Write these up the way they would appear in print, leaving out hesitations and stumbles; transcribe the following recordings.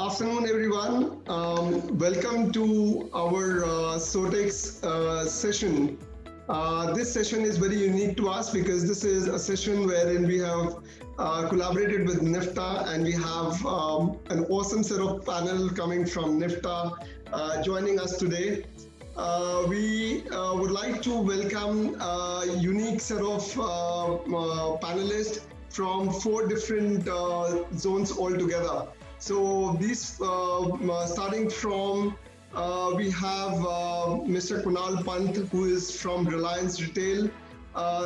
afternoon, everyone. Welcome to our SOTEX session. This session is very unique to us because this is a session wherein we have collaborated with NIFTA, and we have an awesome set of panel coming from NIFTA joining us today. We would like to welcome a unique set of panelists from 4 different zones altogether. So these, starting from, we have Mr. Kunal Pant, who is from Reliance Retail.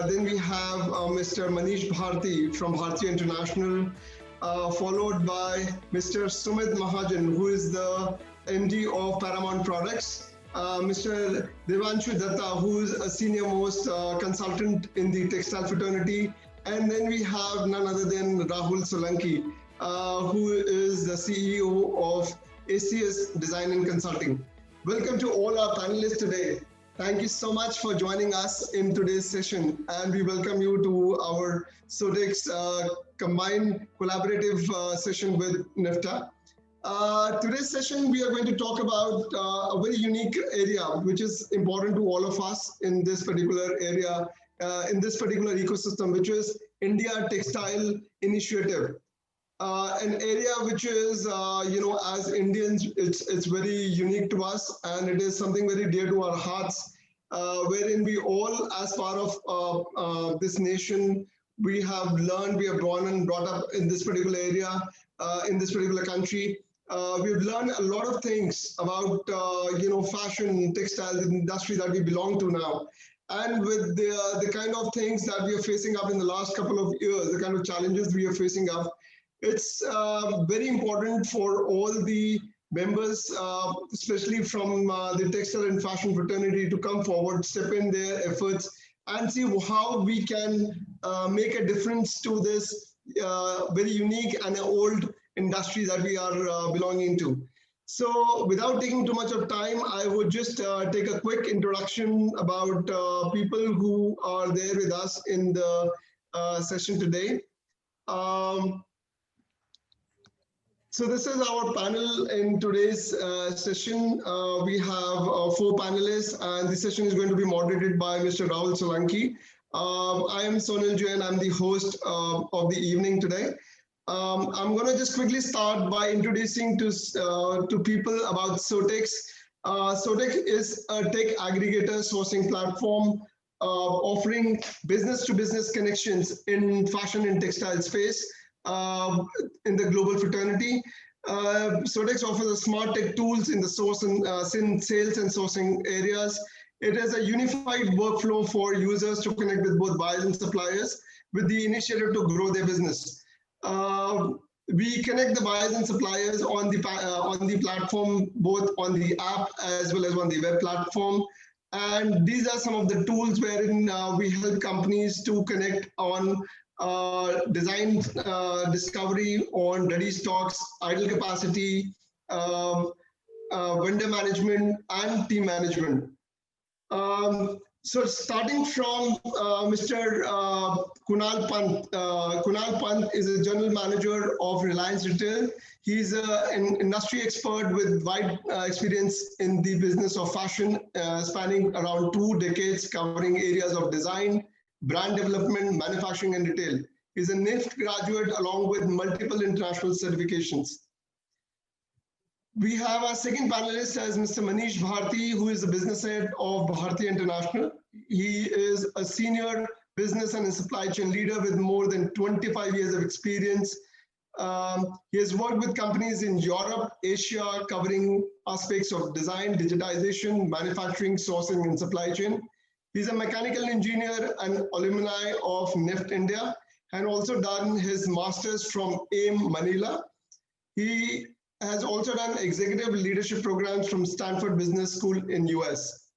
Then we have Mr. Manish Bharti from Bharti International, followed by Mr. Sumit Mahajan, who is the MD of Paramount Products. Mr. Devanshu Datta, who is a senior most consultant in the textile fraternity. And then we have none other than Rahul Solanki, who is the CEO of ACS Design and Consulting. Welcome to all our panelists today. Thank you so much for joining us in today's session, and we welcome you to our SOTEX combined collaborative session with NIFTA. Today's session, we are going to talk about a very unique area, which is important to all of us in this particular area, in this particular ecosystem, which is India Textile Initiative. An area which is, as Indians, it's very unique to us, and it is something very dear to our hearts, wherein we all, as part of this nation, we have learned, we have grown and brought up in this particular area, in this particular country. We've learned a lot of things about, fashion, textile industry that we belong to now. And with the kind of things that we are facing up in the last couple of years, the kind of challenges we are facing up, it's very important for all the members, especially from the textile and fashion fraternity, to come forward, step in their efforts, and see how we can make a difference to this very unique and old industry that we are belonging to. So without taking too much of time, I would just take a quick introduction about people who are there with us in the session today. So this is our panel in today's session. We have 4 panelists, and the session is going to be moderated by Mr. Rahul Solanki. I am Sonal Jain. I'm the host of the evening today. I'm going to just quickly start by introducing to people about SOTEX. SOTEX is a tech aggregator sourcing platform offering business-to-business connections in fashion and textile space. In the global fraternity. SOTEX offers smart tech tools in the source and sales and sourcing areas. It is a unified workflow for users to connect with both buyers and suppliers with the initiative to grow their business. We connect the buyers and suppliers on the platform, both on the app as well as on the web platform. And these are some of the tools wherein we help companies to connect on design discovery, on ready stocks, idle capacity, vendor management, and team management. So starting from Mr. Kunal Pant. Kunal Pant is a general manager of Reliance Retail. He's an industry expert with wide experience in the business of fashion, spanning around 2 decades, covering areas of design, brand development, manufacturing, and retail. He's a NIFT graduate along with multiple international certifications. We have our second panelist as Mr. Manish Bharti, who is the business head of Bharti International. He is a senior business and supply chain leader with more than 25 years of experience. He has worked with companies in Europe, Asia, covering aspects of design, digitization, manufacturing, sourcing, and supply chain. He's a mechanical engineer and alumni of NIFT India, and also done his master's from AIM Manila. He has also done executive leadership programs from Stanford Business School in US.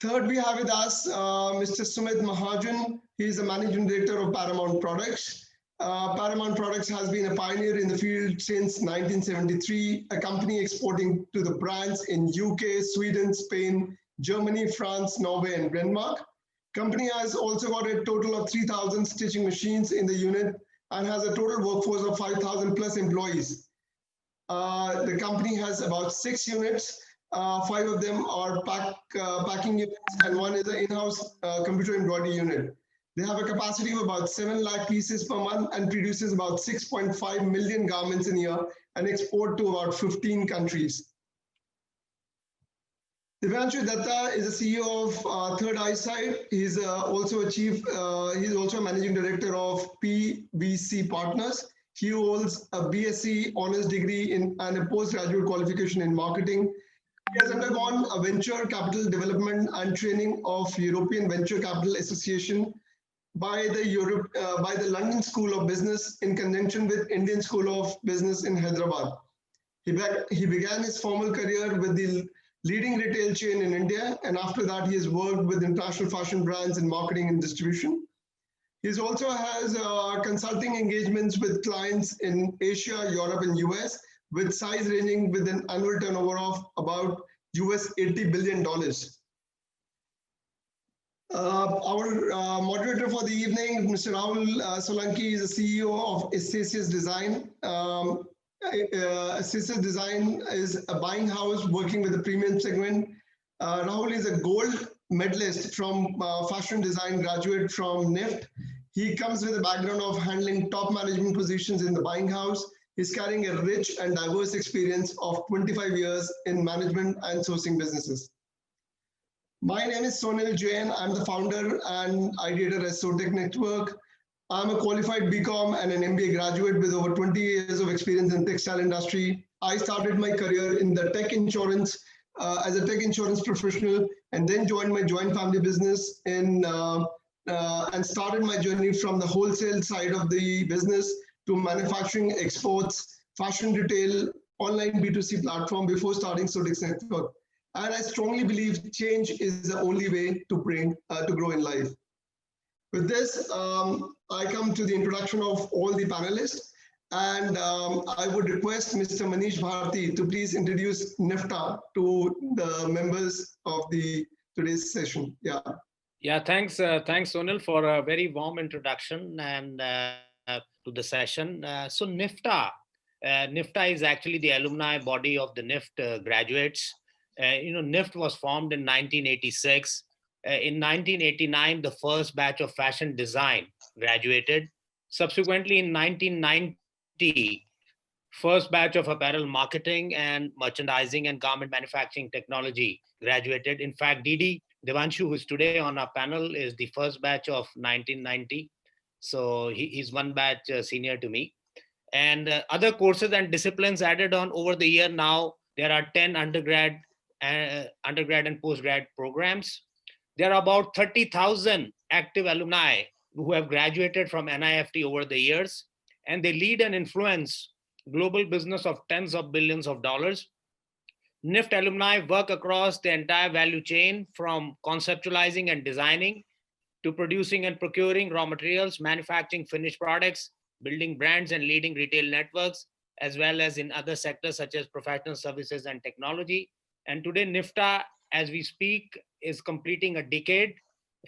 Third, we have with us Mr. Sumit Mahajan. He is the managing director of Paramount Products. Paramount Products has been a pioneer in the field since 1973, a company exporting to the brands in UK, Sweden, Spain, Germany, France, Norway, and Denmark. Company has also got a total of 3,000 stitching machines in the unit and has a total workforce of 5,000 plus employees. The company has about 6 units. 5 of them are packing units, and one is an in-house computer embroidery unit. They have a capacity of about 7 lakh pieces per month and produces about 6.5 million garments in a year and export to about 15 countries. Devanshu Datta is the CEO of Third Eyesight. He's also a managing director of PVC Partners. He holds a BSc honors degree and a postgraduate qualification in marketing. He has undergone a venture capital development and training of European Venture Capital Association by the London School of Business in conjunction with Indian School of Business in Hyderabad. He began his formal career with the leading retail chain in India, and after that he has worked with international fashion brands in marketing and distribution. He also has consulting engagements with clients in Asia, Europe, and US, with size ranging with an annual turnover of about US $80 billion. Our moderator for the evening, Mr. Rahul Solanki, is the CEO of Associates Design. Associates Design is a buying house working with the premium segment. Rahul is a gold medalist from fashion design graduate from NIFT. He comes with a background of handling top management positions in the buying house. He's carrying a rich and diverse experience of 25 years in management and sourcing businesses. My name is Sonil Jain. I'm the founder and ideator at Sotec Network. I'm a qualified BCom and an MBA graduate with over 20 years of experience in textile industry. I started my career in the tech insurance as a tech insurance professional, and then joined my joint family business and started my journey from the wholesale side of the business to manufacturing, exports, fashion retail, online B2C platform before starting Sotec Network. And I strongly believe change is the only way to grow in life. With this, I come to the introduction of all the panelists, and I would request Mr. Manish Bharti to please introduce NIFTA to the members of today's session. Yeah, thanks, Sonil, for a very warm introduction and to the session. So NIFTA is actually the alumni body of the NIFT graduates. NIFT was formed in 1986. In 1989, the first batch of fashion design graduated. Subsequently, in 1990, first batch of apparel marketing and merchandising and garment manufacturing technology graduated. In fact, Didi Devanshu, who is today on our panel, is the first batch of 1990. So he's one batch senior to me. And other courses and disciplines added on over the year. Now there are 10 undergrad and postgrad programs. There are about 30,000 active alumni who have graduated from NIFT over the years, and they lead and influence global business of tens of billions of dollars. NIFT alumni work across the entire value chain, from conceptualizing and designing to producing and procuring raw materials, manufacturing finished products, building brands and leading retail networks, as well as in other sectors such as professional services and technology. And today, NIFTA, as we speak, is completing a decade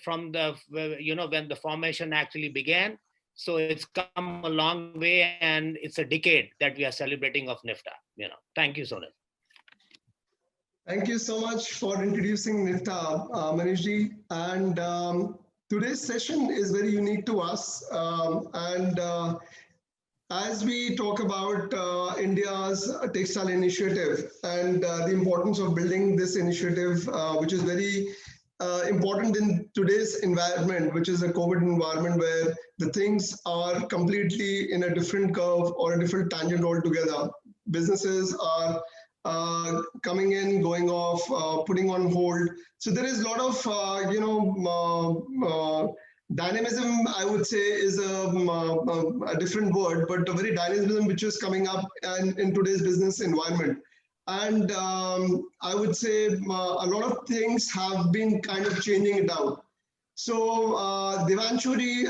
from when the formation actually began. So it's come a long way, and it's a decade that we are celebrating of NIFTA. Thank you, Sonil. Thank you so much for introducing NIFTA, Manishji. And today's session is very unique to us. As we talk about India's textile initiative and the importance of building this initiative, which is very important in today's environment, which is a COVID environment where the things are completely in a different curve or a different tangent altogether. Businesses are coming in, going off, putting on hold. So there is a lot of, dynamism, I would say, is a different word, but a very dynamism which is coming up in today's business environment. And I would say a lot of things have been kind of changing it out. So Devanshuri,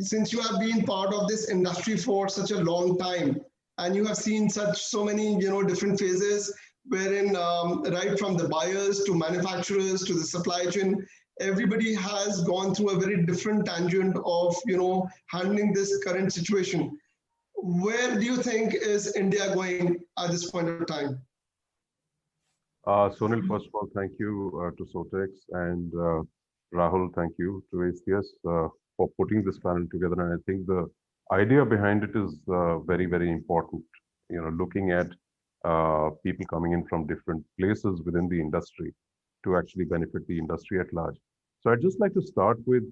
since you have been part of this industry for such a long time, and you have seen so many different phases, wherein right from the buyers to manufacturers to the supply chain, everybody has gone through a very different tangent of handling this current situation. Where do you think is India going at this point of time? Sonal, first of all, thank you to Sotex, and Rahul, thank you to ACS for putting this panel together. And I think the idea behind it is very, very important. You know, looking at people coming in from different places within the industry to actually benefit the industry at large. So I'd just like to start with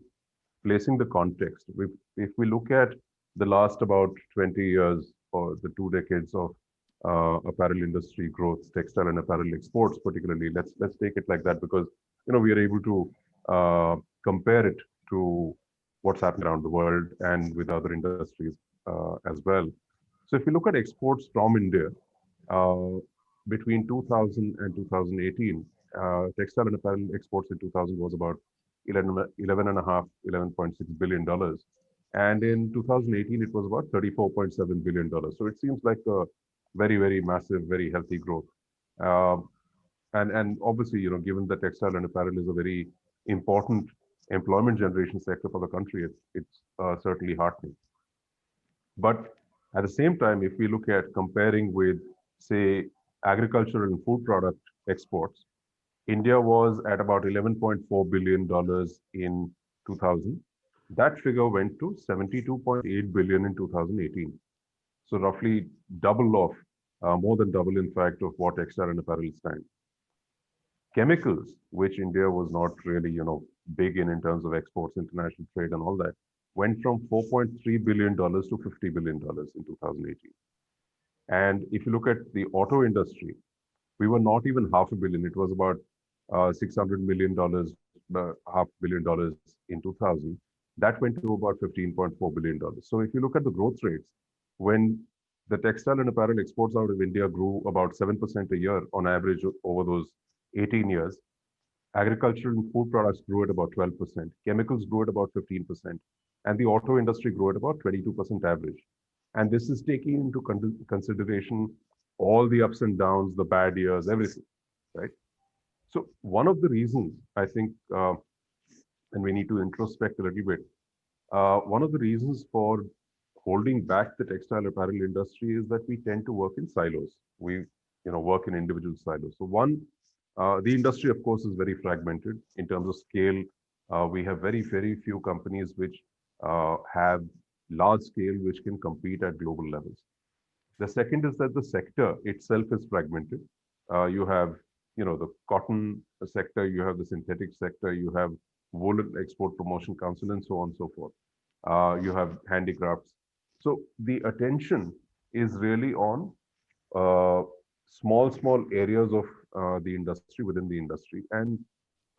placing the context. If we look at the last about 20 years or the 2 decades of apparel industry growth, textile and apparel exports, particularly, let's take it like that, because we are able to compare it to what's happening around the world and with other industries as well. So if you look at exports from India uh, between 2000 and 2018, textile and apparel exports in 2000 was about 11 and a half, $11.6 billion. And in 2018, it was about $34.7 billion. So it seems like a very, very massive, very healthy growth. Um, and obviously, given that textile and apparel is a very important employment generation sector for the country, it's certainly heartening. But at the same time, if we look at comparing with, say, agricultural and food product exports, India was at about $11.4 billion in 2000. That figure went to 72.8 billion in 2018. So roughly double of, more than double, in fact, of what textile and apparel stands. Chemicals, which India was not really, big in terms of exports, international trade, and all that, went from $4.3 billion to $50 billion in 2018. And if you look at the auto industry, we were not even half a billion. It was about $600 million, $500 million in 2000. That went to about $15.4 billion. So if you look at the growth rates, when the textile and apparel exports out of India grew about 7% a year on average over those 18 years, agricultural and food products grew at about 12%, chemicals grew at about 15%, and the auto industry grew at about 22% average. And this is taking into consideration all the ups and downs, the bad years, everything, right? So one of the reasons I think, and we need to introspect a little bit, one of the reasons for holding back the textile apparel industry is that we tend to work in silos. We, work in individual silos. So one, the industry, of course, is very fragmented in terms of scale. We have very, very few companies which have large scale, which can compete at global levels. The second is that the sector itself is fragmented. You have, the cotton sector, you have the synthetic sector, you have Woolen Export Promotion Council, and so on and so forth. You have handicrafts. So the attention is really on small areas of the industry within the industry. And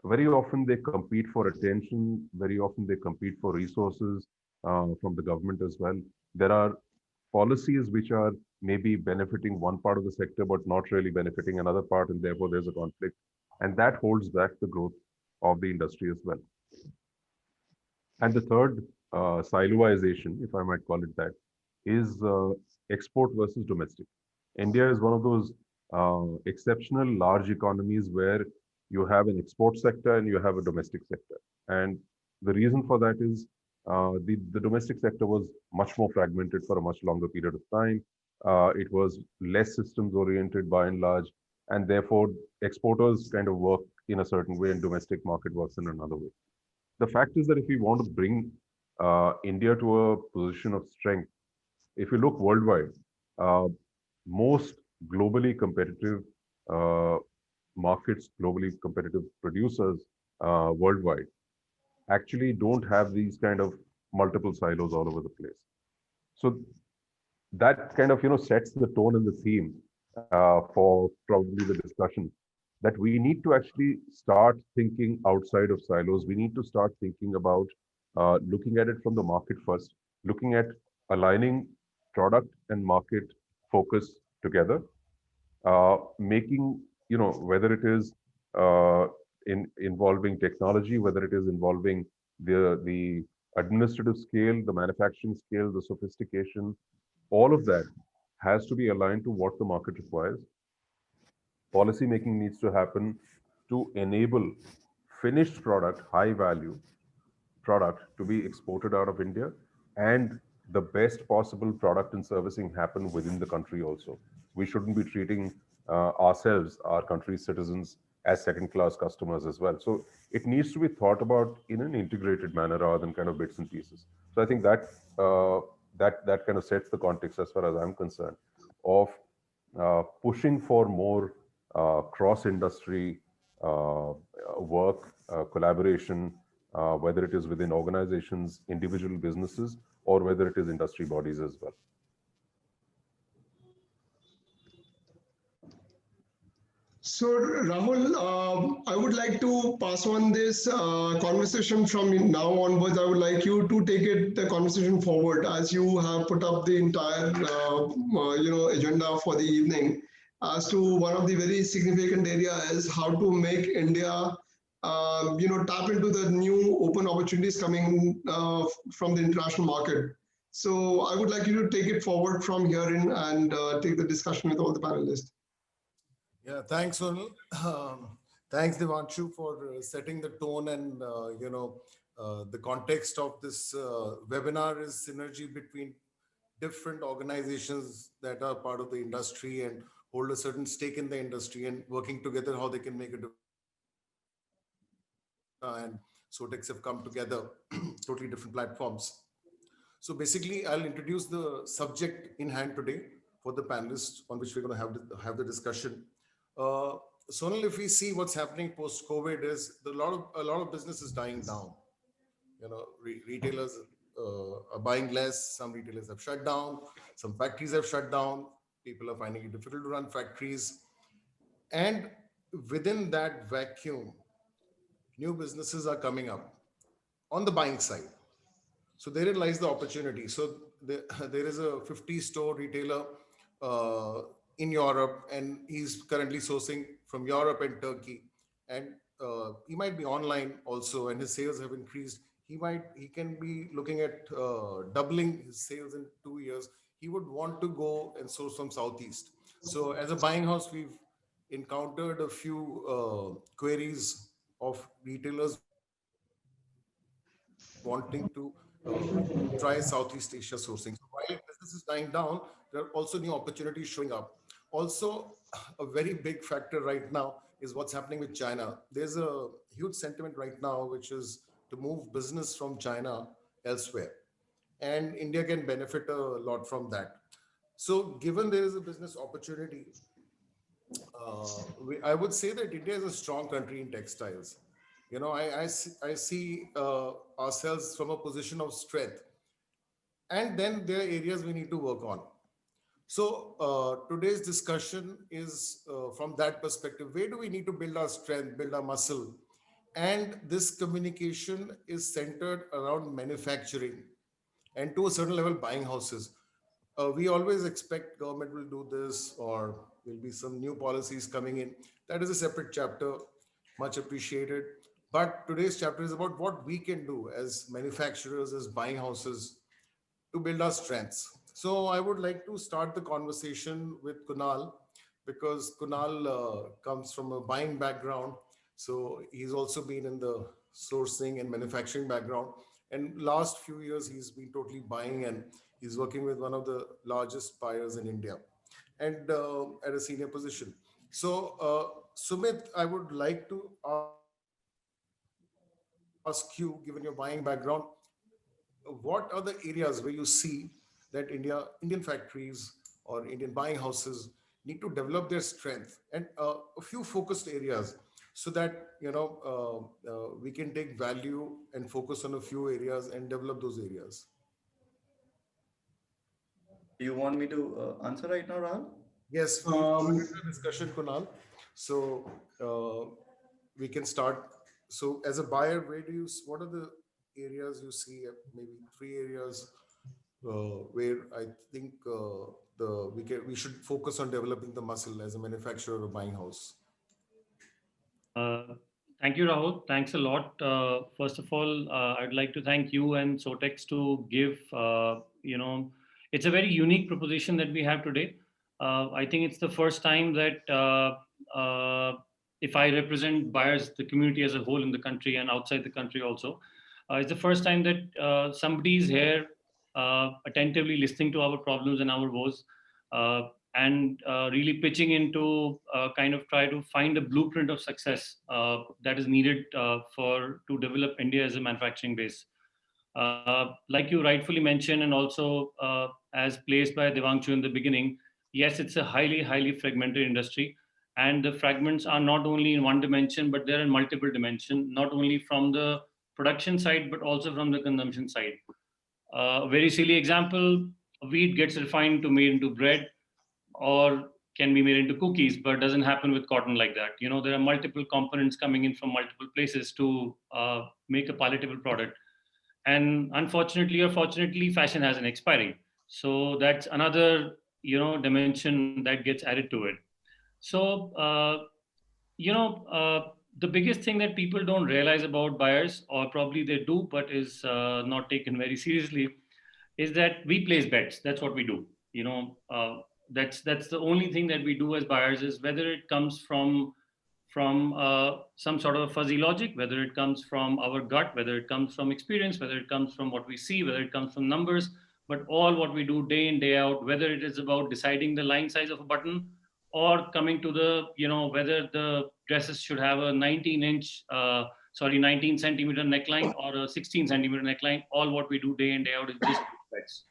very often they compete for attention. Very often they compete for resources from the government as well. There are policies which are maybe benefiting one part of the sector, but not really benefiting another part. And therefore there's a conflict. And that holds back the growth of the industry as well. And the third, siloization, if I might call it that, is export versus domestic. India is one of those exceptional large economies where you have an export sector and you have a domestic sector. And the reason for that is the domestic sector was much more fragmented for a much longer period of time. It was less systems oriented by and large, and therefore exporters kind of work in a certain way and domestic market works in another way. The fact is that if we want to bring India to a position of strength, if you look worldwide, most globally competitive markets, globally competitive producers worldwide actually don't have these kind of multiple silos all over the place. So that kind of sets the tone and the theme for probably the discussion, that we need to actually start thinking outside of silos. We need to start thinking about looking at it from the market first, looking at aligning product and market focus together, making, whether it is involving technology, whether it is involving the administrative scale, the manufacturing scale, the sophistication, all of that has to be aligned to what the market requires. Policy making needs to happen to enable finished product, high value product to be exported out of India, and the best possible product and servicing happen within the country also. we shouldn't be treating ourselves, our country's citizens, as second-class customers as well. So it needs to be thought about in an integrated manner rather than kind of bits and pieces. So I think that that kind of sets the context as far as I'm concerned of pushing for more cross-industry work, collaboration, whether it is within organizations, individual businesses, or whether it is industry bodies as well. So, Rahul, I would like to pass on this conversation from now onwards. I would like you to take the conversation forward as you have put up the entire, agenda for the evening. As to one of the very significant area is how to make India, tap into the new open opportunities coming from the international market. So, I would like you to take it forward from here in and take the discussion with all the panelists. Yeah, thanks, Sonal. Thanks, Devanshu, for setting the tone and the context of this webinar is synergy between different organizations that are part of the industry and hold a certain stake in the industry and working together how they can make a difference. And Sotex have come together, totally different platforms. So basically, I'll introduce the subject in hand today for the panelists on which we're going to have the discussion. Sonal, if we see what's happening post-COVID is a lot of business is dying down. Retailers are buying less. Some retailers have shut down. Some factories have shut down. People are finding it difficult to run factories. And within that vacuum, new businesses are coming up on the buying side. So therein lies the opportunity. So there is a 50-store retailer in Europe, and he's currently sourcing from Europe and Turkey. And he might be online also, and his sales have increased. He can be looking at doubling his sales in 2 years. He would want to go and source from Southeast. So as a buying house, we've encountered a few queries of retailers wanting to try Southeast Asia sourcing. So while business is dying down, there are also new opportunities showing up. Also, a very big factor right now is what's happening with China. There's a huge sentiment right now, which is to move business from China elsewhere. And India can benefit a lot from that. So given there is a business opportunity, I would say that India is a strong country in textiles. I see ourselves from a position of strength. And then there are areas we need to work on. So today's discussion is from that perspective. Where do we need to build our strength, build our muscle? And this communication is centered around manufacturing and to a certain level buying houses. We always expect government will do this or there'll be some new policies coming in. That is a separate chapter, much appreciated. But today's chapter is about what we can do as manufacturers, as buying houses to build our strengths. So I would like to start the conversation with Kunal because Kunal comes from a buying background. So he's also been in the sourcing and manufacturing background. And last few years, he's been totally buying and he's working with one of the largest buyers in India and at a senior position. So Sumit, I would like to ask you, given your buying background, what are the areas where you see that Indian factories or Indian buying houses need to develop their strength and a few focused areas so that we can take value and focus on a few areas and develop those areas. Do you want me to answer right now, Rahul? Yes, discussion, Kunal. So we can start. So as a buyer, what are the areas you see? Maybe 3 areas where I think we should focus on developing the muscle as a manufacturer or buying house. Thank you, Rahul. Thanks a lot. First of all, I'd like to thank you and Sotex to give, it's a very unique proposition that we have today. I think it's the first time that if I represent buyers, the community as a whole in the country and outside the country also, it's the first time that somebody is here attentively listening to our problems and our woes. and really pitching into kind of try to find a blueprint of success that is needed to develop India as a manufacturing base. Like you rightfully mentioned, and also as placed by Devanshu in the beginning, yes, it's a highly fragmented industry, and the fragments are not only in one dimension, but they're in multiple dimensions, not only from the production side, but also from the consumption side. A very silly example: wheat gets refined to made into bread, or can be made into cookies, but doesn't happen with cotton like that. You know, there are multiple components coming in from multiple places to make a palatable product. And unfortunately or fortunately, fashion has an expiry. So that's another, dimension that gets added to it. So, the biggest thing that people don't realize about buyers, or probably they do, but is not taken very seriously, is that we place bets. That's what we do. That's the only thing that we do as buyers, is whether it comes from some sort of fuzzy logic, whether it comes from our gut, whether it comes from experience, whether it comes from what we see, whether it comes from numbers, but all what we do day in, day out, whether it is about deciding the line size of a button, or coming to the, whether the dresses should have a 19 centimeter neckline or a 16 centimeter neckline, all what we do day in, day out is just bets.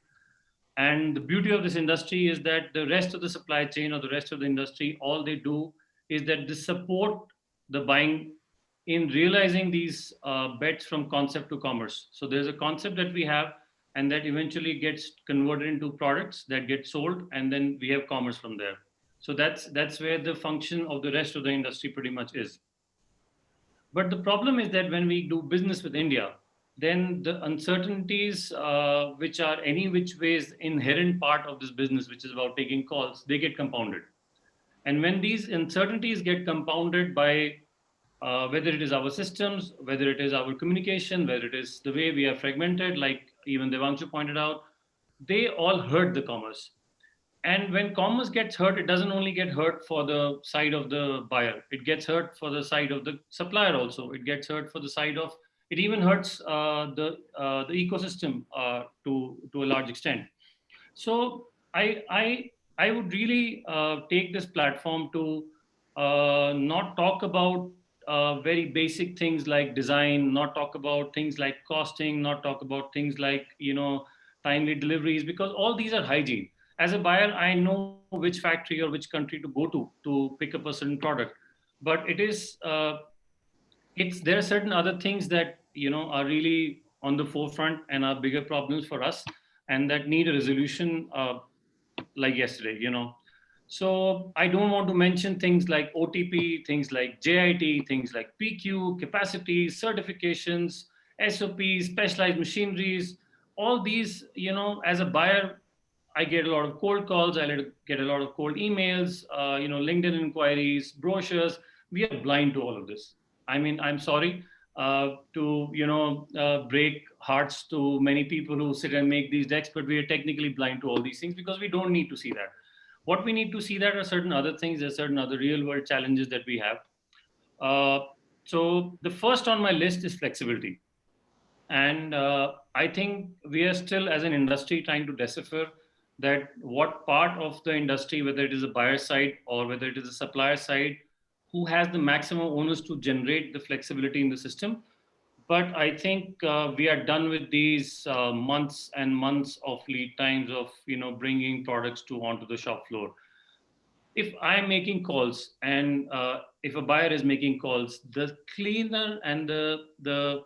And the beauty of this industry is that the rest of the supply chain or the rest of the industry, all they do is that they support the buying in realizing these bets from concept to commerce. So there's a concept that we have, and that eventually gets converted into products that get sold, and then we have commerce from there. So that's where the function of the rest of the industry pretty much is. But the problem is that when we do business with India, then the uncertainties, which are any which ways inherent part of this business, which is about taking calls, they get compounded. And when these uncertainties get compounded by whether it is our systems, whether it is our communication, whether it is the way we are fragmented, like even Devanshu pointed out, they all hurt the commerce. And when commerce gets hurt, it doesn't only get hurt for the side of the buyer, it gets hurt for the side of the supplier also. It gets hurt for the side of, it even hurts the ecosystem to a large extent. So I would really take this platform to not talk about very basic things like design, not talk about things like costing, not talk about things like, timely deliveries, because all these are hygiene. As a buyer, I know which factory or which country to go to pick up a certain product, but there are certain other things that are really on the forefront and are bigger problems for us, and that need a resolution like yesterday. So I don't want to mention things like OTP, things like JIT, things like PQ, capacities, certifications, SOPs, specialized machineries. All these, as a buyer, I get a lot of cold calls, I get a lot of cold emails, LinkedIn inquiries, brochures. We are blind to all of this. I mean, I'm sorry to break hearts to many people who sit and make these decks, but we are technically blind to all these things because we don't need to see that. What we need to see that are certain other things, there's certain other real world challenges that we have. So the first on my list is flexibility. And I think we are still, as an industry, trying to decipher that what part of the industry, whether it is a buyer side or whether it is a supplier side, who has the maximum onus to generate the flexibility in the system. But I think we are done with these months and months of lead times of bringing products onto the shop floor. If I'm making calls and if a buyer is making calls, the cleaner and the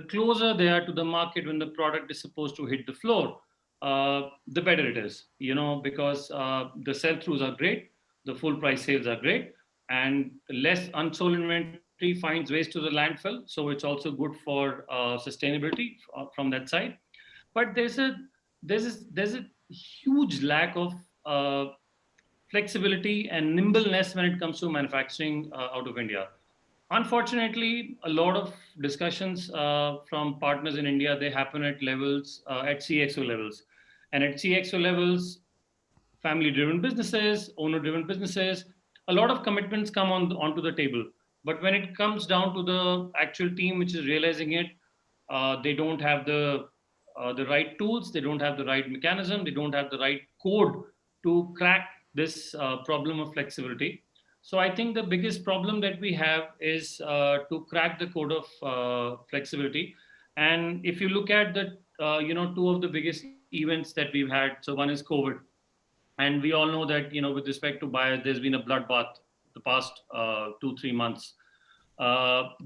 closer they are to the market when the product is supposed to hit the floor, the better it is, because the sell-throughs are great, the full price sales are great, and less unsold inventory finds ways to the landfill. So it's also good for sustainability from that side. But there's a huge lack of flexibility and nimbleness when it comes to manufacturing out of India. Unfortunately, a lot of discussions from partners in India, they happen at levels, at CXO levels. And at CXO levels, family-driven businesses, owner-driven businesses, a lot of commitments come onto the table. But when it comes down to the actual team which is realizing it, they don't have the right tools, they don't have the right mechanism, they don't have the right code to crack this problem of flexibility. So I think the biggest problem that we have is to crack the code of flexibility. And if you look at the, two of the biggest events that we've had, so one is COVID, and we all know that, with respect to buyers, there's been a bloodbath the past 2-3 months.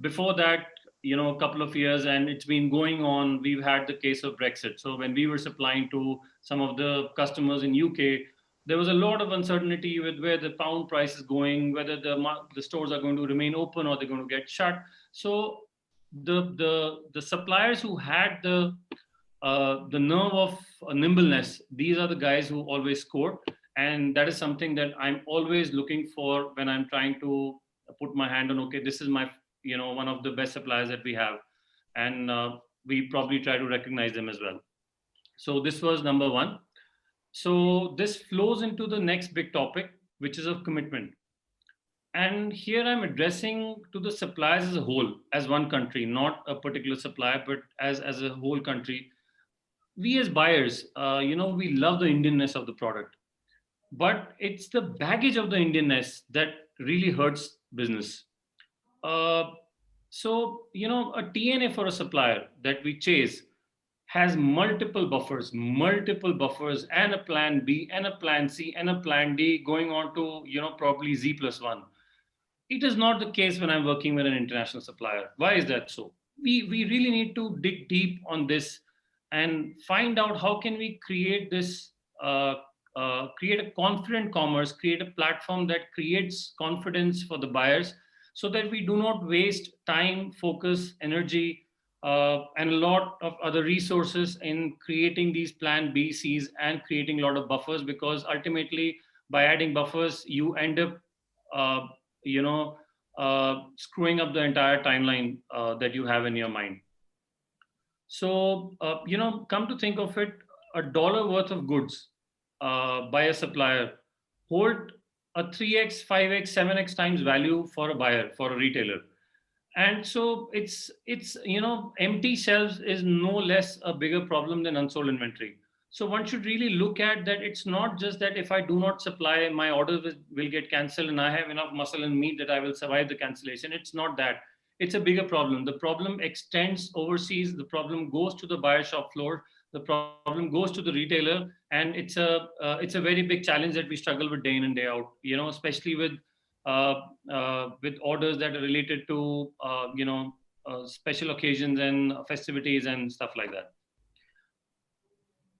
Before that, a couple of years, and it's been going on. We've had the case of Brexit. So when we were supplying to some of the customers in UK, there was a lot of uncertainty with where the pound price is going, whether the stores are going to remain open or they're going to get shut. So the suppliers who had the nerve of nimbleness, these are the guys who always score, and that is something that I'm always looking for when I'm trying to put my hand on. Okay, this is my one of the best suppliers that we have, and we probably try to recognize them as well. So this was number one. So this flows into the next big topic, which is of commitment. And here I'm addressing to the suppliers as a whole, as one country, not a particular supplier, but as a whole country. We as buyers, we love the Indianness of the product, but it's the baggage of the Indianness that really hurts business. Uh, a TNA for a supplier that we chase has multiple buffers, and a plan B, and a plan C, and a plan D, going on to, probably Z plus one. It is not the case when I'm working with an international supplier. Why is that so? We really need to dig deep on this and find out how can we create this, create a confident commerce, create a platform that creates confidence for the buyers, so that we do not waste time, focus, energy, and a lot of other resources in creating these plan B, Cs, and creating a lot of buffers, because ultimately by adding buffers, you end up, uh, you know, screwing up the entire timeline that you have in your mind. So, come to think of it, a dollar worth of goods by a supplier hold a 3x, 5x, 7x times value for a buyer, for a retailer. And so it's empty shelves is no less a bigger problem than unsold inventory. So one should really look at that. It's not just that if I do not supply, my order will get cancelled and I have enough muscle and meat that I will survive the cancellation. It's not that. It's a bigger problem. The problem extends overseas. The problem goes to the buyer shop floor. The problem goes to the retailer, and it's a very big challenge that we struggle with day in and day out. Especially with orders that are related to special occasions and festivities and stuff like that.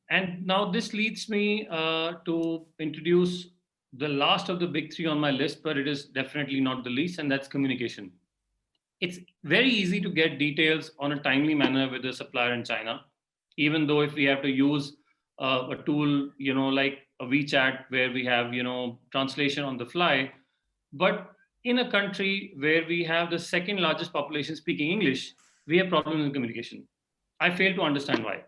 And now this leads me to introduce the last of the big three on my list, but it is definitely not the least, and that's communication. It's very easy to get details on a timely manner with a supplier in China, even though if we have to use a tool, like a WeChat, where we have, translation on the fly. But in a country where we have the second largest population speaking English, we have problems in communication. I fail to understand why.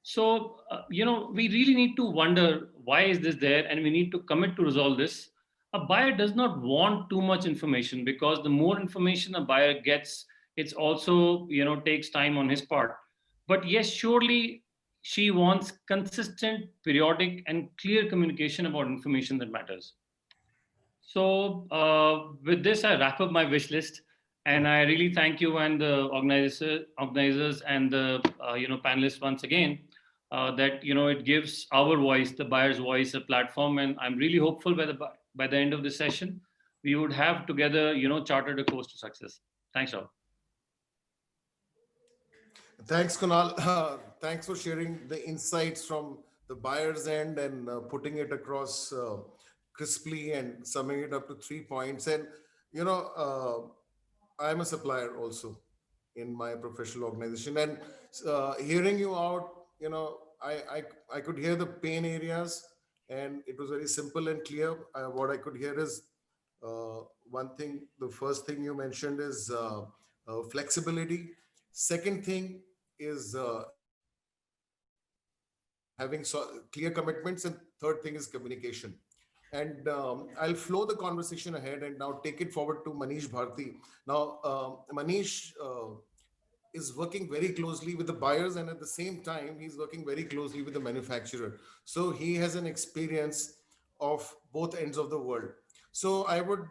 So, we really need to wonder why is this there, and we need to commit to resolve this. A buyer does not want too much information, because the more information a buyer gets, it's also, takes time on his part. But yes, surely she wants consistent, periodic, and clear communication about information that matters. So, with this, I wrap up my wish list, and I really thank you and the organizers and the panelists once again. That it gives our voice, the buyer's voice, a platform, and I'm really hopeful by the end of the session, we would have together chartered a course to success. Thanks all. Thanks, Kunal. Thanks for sharing the insights from the buyer's end and putting it across crisply and summing it up to 3 points. And, I'm a supplier also in my professional organization. And hearing you out, I could hear the pain areas, and it was very simple and clear. What I could hear is one thing, the first thing you mentioned is flexibility. Second thing is having clear commitments, and third thing is communication. And I'll flow the conversation ahead and now take it forward to Manish Bharti. Now, Manish is working very closely with the buyers, and at the same time, he's working very closely with the manufacturer. So he has an experience of both ends of the world. So I would,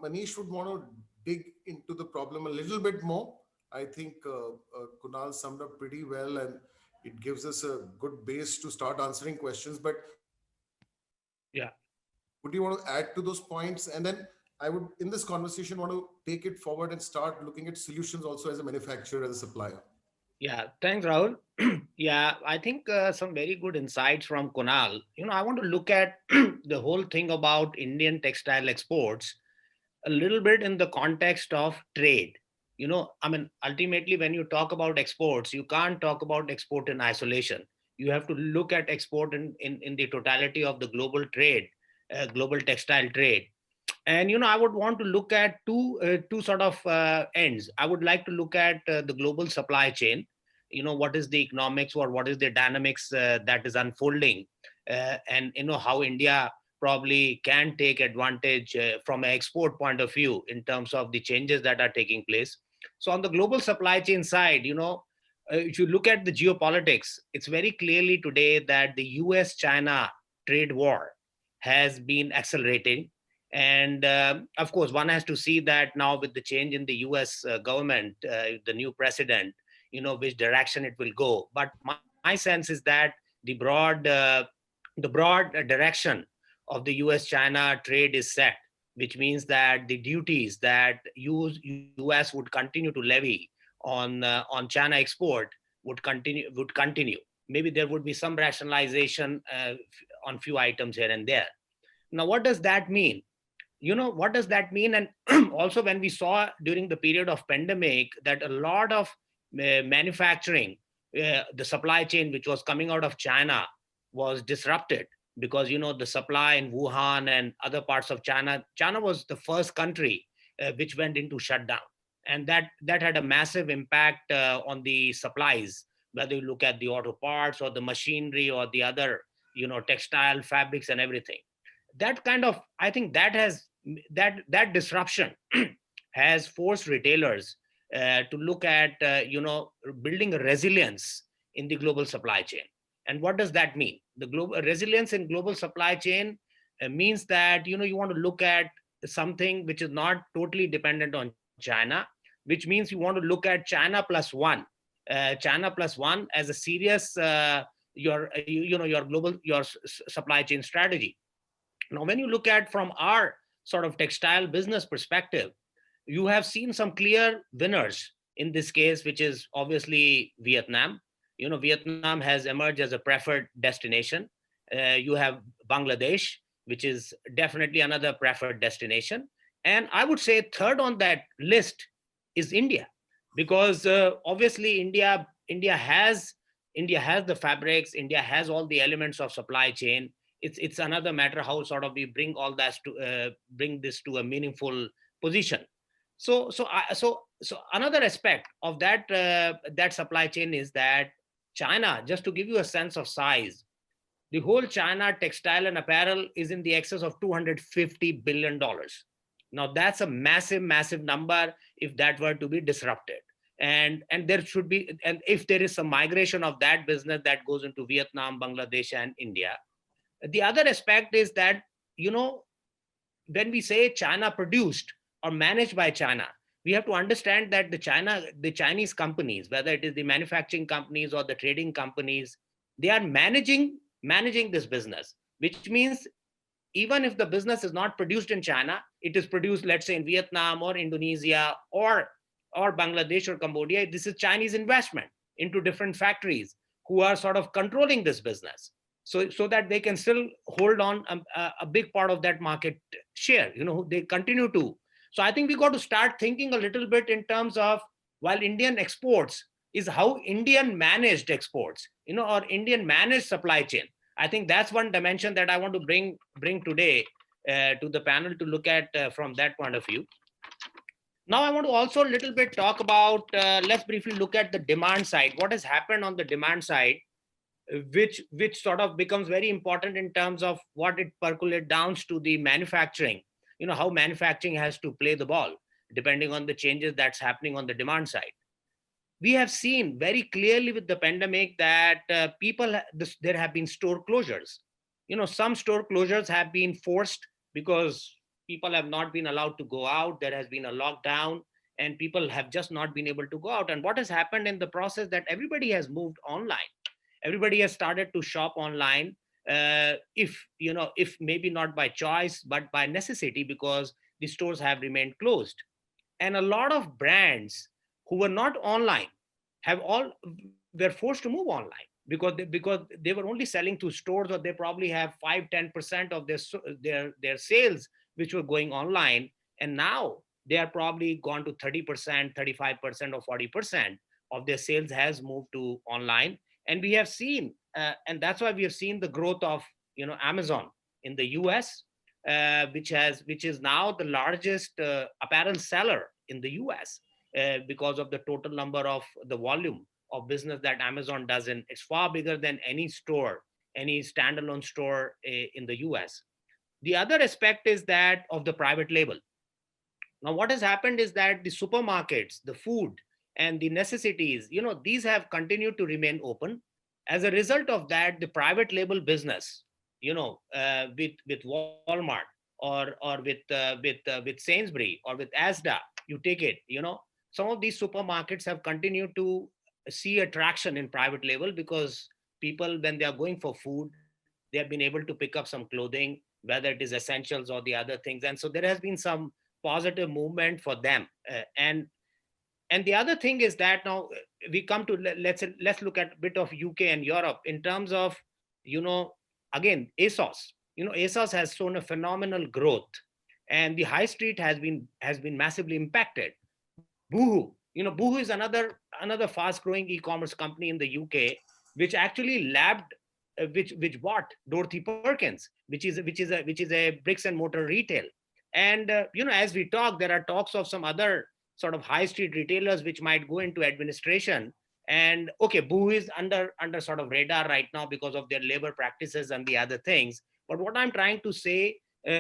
Manish would want to dig into the problem a little bit more. I think Kunal summed up pretty well, and it gives us a good base to start answering questions. But Yeah. would you want to add to those points? And then I would, in this conversation, want to take it forward and start looking at solutions also as a manufacturer, as a supplier. Yeah, thanks, Rahul. Yeah, I think some very good insights from Kunal. I want to look at the whole thing about Indian textile exports a little bit in the context of trade. I mean, ultimately, when you talk about exports, you can't talk about export in isolation. You have to look at export in the totality of the global trade, global textile trade. And I would want to look at two sort of ends. I would like to look at the global supply chain. What is the economics, or what is the dynamics that is unfolding, and how India probably can take advantage from an export point of view in terms of the changes that are taking place. So on the global supply chain side, if you look at the geopolitics, it's very clearly today that the US China trade war has been accelerating. And of course, one has to see that now with the change in the US government, the new president, which direction it will go. But my sense is that the broad direction of the US China trade is set, which means that the duties that US would continue to levy on China export would continue. Maybe there would be some rationalization on few items here and there. Now, what does that mean? What does that mean? And also, when we saw during the period of pandemic that a lot of manufacturing, the supply chain which was coming out of China was disrupted, because the supply in Wuhan and other parts of China was the first country which went into shutdown, and that had a massive impact on the supplies, whether you look at the auto parts or the machinery or the other textile fabrics and everything. That kind of, I think that disruption has forced retailers to look at building a resilience in the global supply chain. And what does that mean? The global resilience in global supply chain means that you want to look at something which is not totally dependent on China, which means you want to look at China plus one as a serious your supply chain strategy. Now, when you look at from our sort of textile business perspective, you have seen some clear winners in this case, which is obviously Vietnam. Vietnam has emerged as a preferred destination. You have Bangladesh, which is definitely another preferred destination. And I would say third on that list is India, because obviously India has the fabrics, India has all the elements of supply chain. It's another matter how sort of we bring this to a meaningful position. So another aspect of that supply chain is that China, just to give you a sense of size, the whole China textile and apparel is in the excess of $250 billion. Now that's a massive, massive number if that were to be disrupted. And there should be, and if there is some migration of that business that goes into Vietnam, Bangladesh, and India. The other aspect is that, when we say China produced or managed by China, we have to understand that the Chinese companies, whether it is the manufacturing companies or the trading companies, they are managing this business, which means even if the business is not produced in China, it is produced, let's say, in Vietnam or Indonesia or Bangladesh or Cambodia. This is Chinese investment into different factories who are sort of controlling this business, so that they can still hold on a big part of that market share. They continue to. So I think we got to start thinking a little bit in terms of, while Indian exports is how Indian managed exports, or Indian managed supply chain. I think that's one dimension that I want to bring today to the panel to look at from that point of view. Now, I want to also a little bit talk about, let's briefly look at the demand side. What has happened on the demand side, which sort of becomes very important in terms of what it percolates down to the manufacturing, how manufacturing has to play the ball, depending on the changes that's happening on the demand side. We have seen very clearly with the pandemic that there have been store closures. some store closures have been forced because people have not been allowed to go out. There has been a lockdown and people have just not been able to go out. And what has happened in the process that everybody has moved online. Everybody has started to shop online, if maybe not by choice, but by necessity, because the stores have remained closed. And a lot of brands who were not online have all were forced to move online because they were only selling to stores, or they probably have 5-10% of their sales which were going online, and now they are probably gone to 30%, 35%, or 40% of their sales has moved to online. And we have seen, and that's why we have seen the growth of Amazon in the US, which is now the largest apparel seller in the US, because of the total number of the volume of business that Amazon does. And it's far bigger than any store, any standalone store in the US. The other aspect is that of the private label. Now, what has happened is that the supermarkets, the food, and the necessities, these have continued to remain open. As a result of that, the private label business, with Walmart, or with Sainsbury, or with Asda, you take it, some of these supermarkets have continued to see a traction in private label, because people, when they are going for food, they have been able to pick up some clothing, whether it is essentials or the other things. And so there has been some positive movement for them. And the other thing is that now we come to, let's look at a bit of UK and Europe in terms of, again, ASOS. ASOS has shown a phenomenal growth, and the high street has been massively impacted. Boohoo, Boohoo is another fast growing e-commerce company in the UK, which actually which bought Dorothy Perkins, which is a bricks and mortar retail. And as we talk, there are talks of some other sort of high street retailers which might go into administration. And okay, Boohoo is under sort of radar right now because of their labor practices and the other things. But what I'm trying to say,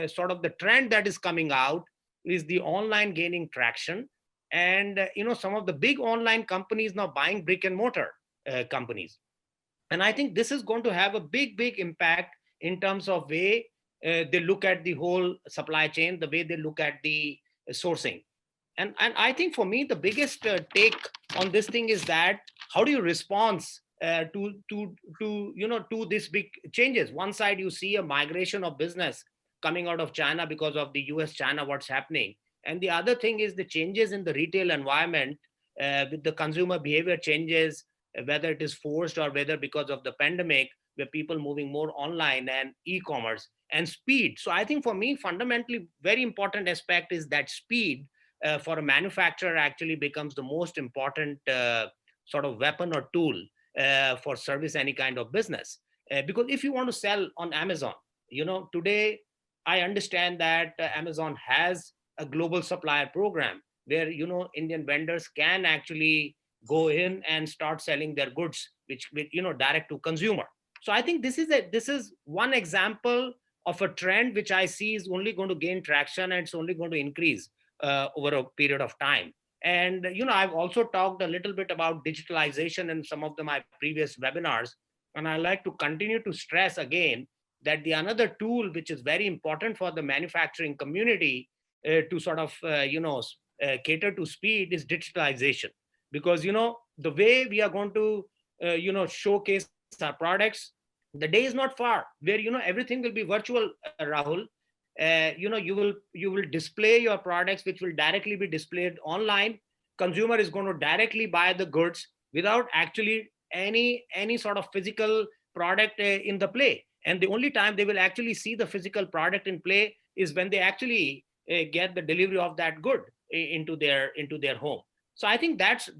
sort of the trend that is coming out, is the online gaining traction. And some of the big online companies now buying brick and mortar companies. And I think this is going to have a big impact in terms of way they look at the whole supply chain, the way they look at the sourcing. And I think for me, the biggest take on this thing is that how do you respond to this big changes? One side, you see a migration of business coming out of China because of the US-China, what's happening. And the other thing is the changes in the retail environment, with the consumer behavior changes, whether it is forced or whether because of the pandemic, where people moving more online and e-commerce and speed. So I think for me, fundamentally, very important aspect is that speed for a manufacturer actually becomes the most important sort of weapon or tool for service any kind of business. Because if you want to sell on Amazon, today I understand that Amazon has a global supplier program where, Indian vendors can actually go in and start selling their goods, which with, direct to consumer. So I think this is one example of a trend which I see is only going to gain traction, and it's only going to increase over a period of time. And, I've also talked a little bit about digitalization in some of my previous webinars. And I like to continue to stress again that the another tool which is very important for the manufacturing community to sort of, cater to speed is digitalization. Because, the way we are going to, showcase our products, the day is not far where, everything will be virtual, Rahul. You will display your products, which will directly be displayed online. Consumer is going to directly buy the goods without actually any sort of physical product in the play. And the only time they will actually see the physical product in play is when they actually get the delivery of that good into their home. So I think that's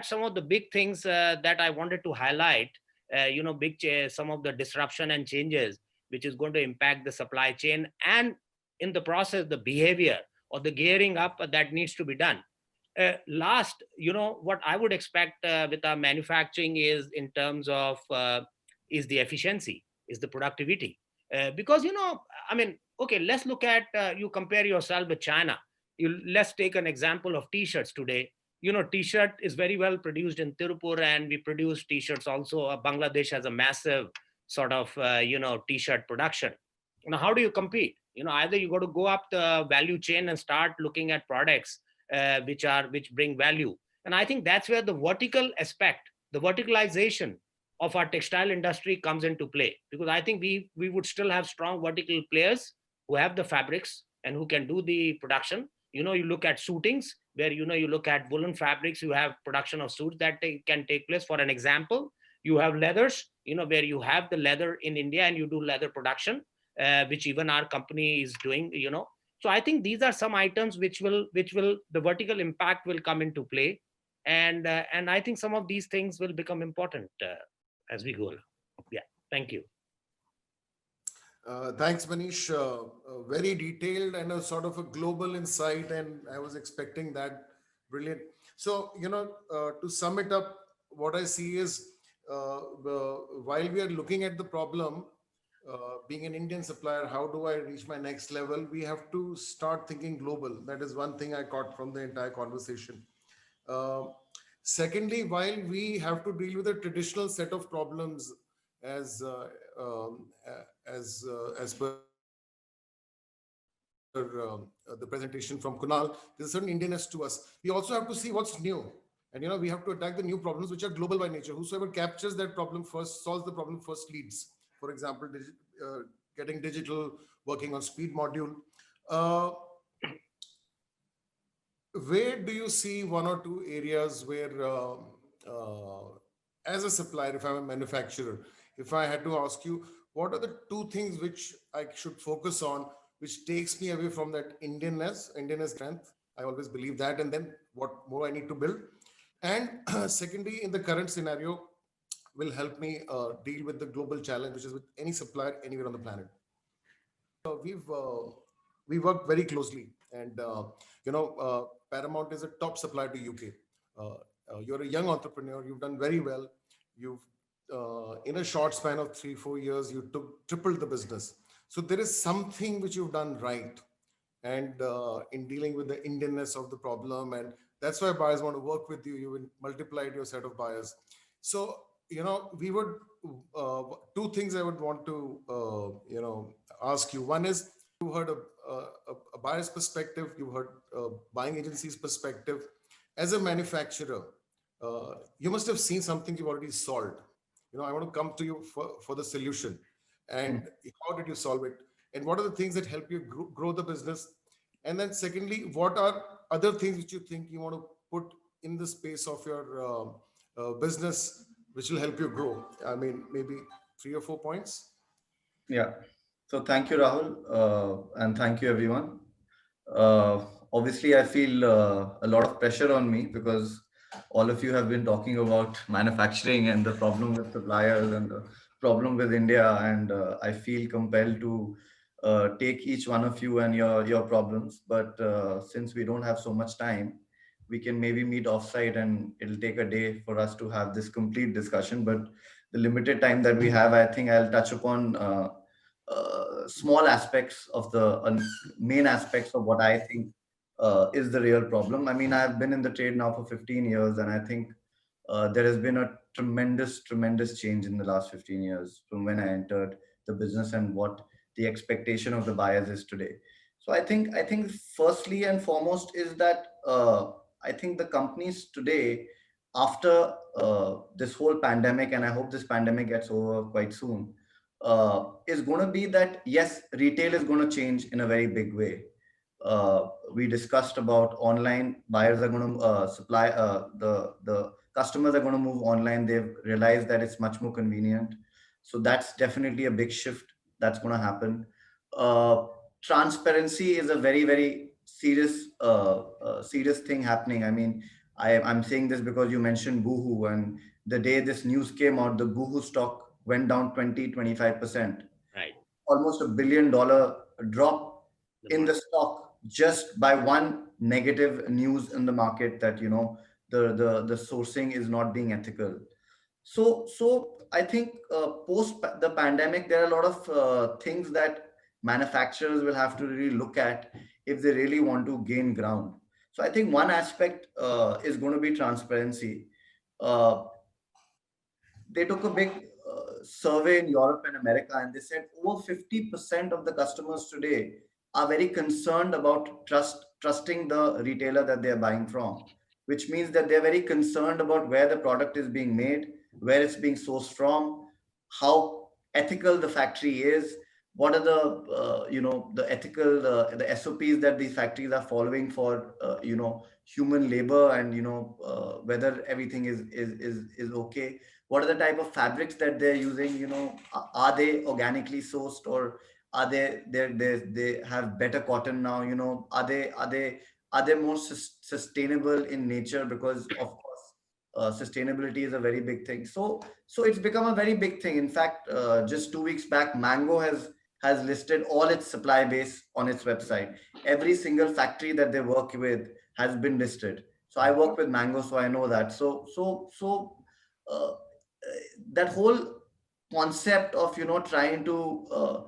some of the big things that I wanted to highlight. Some of the disruption and changes which is going to impact the supply chain, and in the process, the behavior or the gearing up that needs to be done. Last, what I would expect with our manufacturing is in terms of is the efficiency, is the productivity. Because, okay, let's look at, you compare yourself with China. Let's take an example of t-shirts today. T-shirt is very well produced in Tirupur, and we produce t-shirts also. Bangladesh has a massive sort of, t-shirt production. Now, how do you compete? Either you got to go up the value chain and start looking at products which bring value. And I think that's where the vertical aspect, the verticalization of our textile industry comes into play, because I think we would still have strong vertical players who have the fabrics and who can do the production. You look at suitings, where you look at woolen fabrics, you have production of suits that can take place. For an example, you have leathers, where you have the leather in India and you do leather production, which even our company is doing. So I think these are some items which will the vertical impact will come into play, and I think some of these things will become important as we go along. Yeah, thank you. Thanks, Manish. Very detailed and a sort of a global insight, and I was expecting that. Brilliant. So, to sum it up, what I see is while we are looking at the problem, being an Indian supplier, how do I reach my next level? We have to start thinking global. That is one thing I caught from the entire conversation. Uh, Secondly, while we have to deal with a traditional set of problems as as per the presentation from Kunal, there's a certain Indianness to us. We also have to see what's new. And we have to attack the new problems which are global by nature. Whosoever captures that problem first, solves the problem first, leads. For example, getting digital, working on speed module. Uh, where do you see one or two areas where, as a supplier, if I'm a manufacturer, if I had to ask you, what are the two things which I should focus on, which takes me away from that Indianness strength? I always believe that. And then what more I need to build. And secondly, in the current scenario, will help me deal with the global challenge, which is with any supplier anywhere on the planet. We work very closely, and Paramount is a top supplier to UK. You're a young entrepreneur. You've done very well. You've in a short span of 3-4 years, you tripled the business. So there is something which you've done right, and in dealing with the Indianness of the problem, and that's why buyers want to work with you. You will multiply your set of buyers. So we would two things I would want to ask you. One is, you heard a buyer's perspective, you heard buying agency's perspective. As a manufacturer, you must have seen something you've already solved. I want to come to you for the solution. And how did you solve it? And what are the things that help you grow the business? And then secondly, what are other things which you think you want to put in the space of your business, which will help you grow? I mean, maybe 3 or 4 points. Yeah. So thank you, Rahul, and thank you, everyone. Uh, Obviously, I feel a lot of pressure on me because all of you have been talking about manufacturing and the problem with suppliers and the problem with India, and I feel compelled to take each one of you and your problems. But since we don't have so much time, we can maybe meet offsite, and it'll take a day for us to have this complete discussion. But the limited time that we have, I think I'll touch upon small aspects of the main aspects of what I think is the real problem. I mean, I've been in the trade now for 15 years, and I think there has been a tremendous change in the last 15 years from when I entered the business and what the expectation of the buyers is today. So I think firstly and foremost is that I think the companies today, after this whole pandemic, and I hope this pandemic gets over quite soon, is going to be that yes, retail is going to change in a very big way. We discussed about online buyers are going to supply the customers are going to move online. They've realized that it's much more convenient. So that's definitely a big shift that's going to happen. Uh, Transparency is a very serious thing happening. I mean, I'm saying this because you mentioned Boohoo, and the day this news came out, the Boohoo stock went down 20-25%, Right. almost $1 billion drop The in the market. stock just by one negative news in the market that the sourcing is not being ethical. So I think post the pandemic, there are a lot of things that manufacturers will have to really look at if they really want to gain ground. So I think one aspect is going to be transparency. Uh, they took a big survey in Europe and America, and they said over 50% of the customers today are very concerned about trusting the retailer that they are buying from, which means that they're very concerned about where the product is being made, where it's being sourced from, how ethical the factory is, what are the the ethical the SOPs that these factories are following for human labor, and whether everything is okay. What are the type of fabrics that they're using? Are they organically sourced, or are they have better cotton now? Are they more sustainable in nature? Because of course, sustainability is a very big thing. So it's become a very big thing. In fact, just 2 weeks back, Mango has listed all its supply base on its website. Every single factory that they work with has been listed. So I work with Mango, so I know that. So uh, that whole concept of trying to